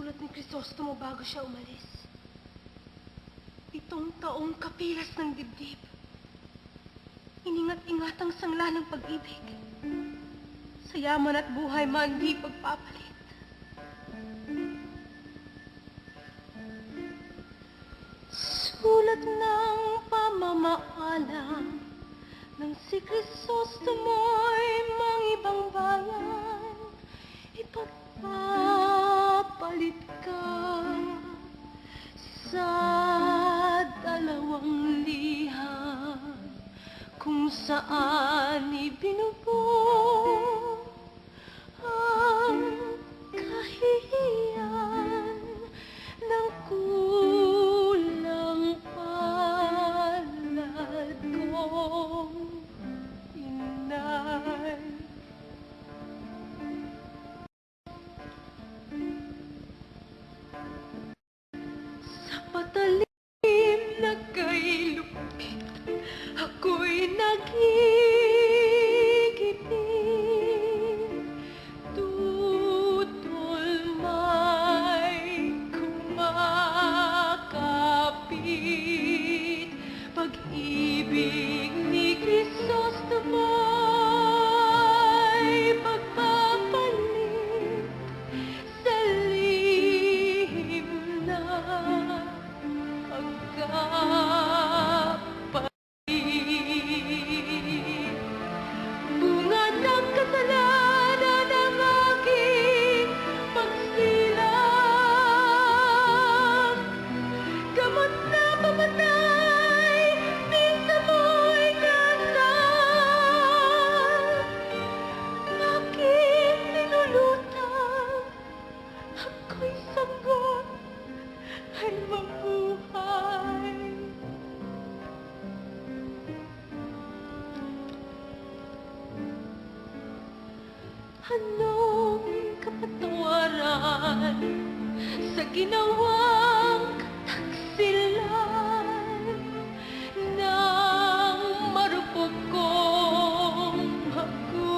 sinulat ni Crisostomo bago siya umalis. 7 taong kapilas ng dibdib. Iningat-ingat ang sangla ng pag-ibig. Sa yaman at buhay man di pagpapalit. Sulat ng pamamaalam nang si Crisostomo'y mangibang bayan, ipagpapalit ka sa 2 liham kung saan ibinubuo ang kahihiyan ng kulang palad kong inay. Sa patalim na kay lupit, ako'y nagiginig. Tutol may kumakapit. Pag-ibig ni Crisostomo'y pagpapalit sa lihim na pagkapalit. Bunga ng kasalanan ng aking pagsilang, gamot na pamatay, minsan mo'y dasal. Bakit nilulutang ako'y sagot ay mabuhay? Anong kapatawaran sa ginawang kataksilan ng marupok kong magulang?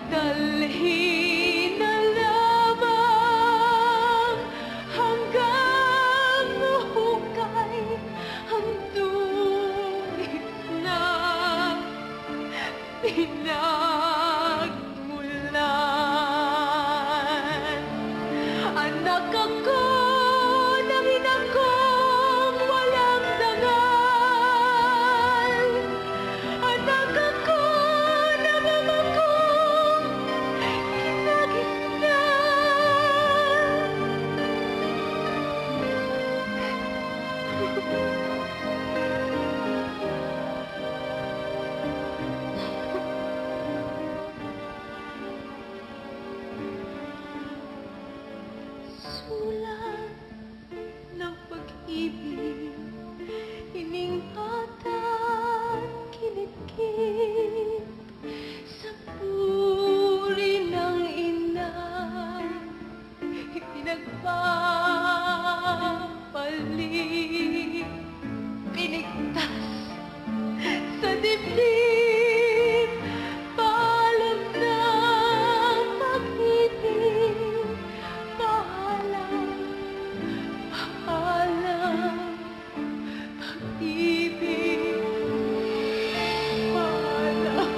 Dalhin na lamang hanggang mahukay ang dungis na pinagmulan. Anak ako ng ina kong walang dangal. Anak ako ng mama kong sulat ng pag-ibig, iningatan, kinikip sa puri ng ina, pinagpapalit, pinigtas sa dibdib. Paalam ng pag-ibig, paalam, paalam, pag-ibig, paalam.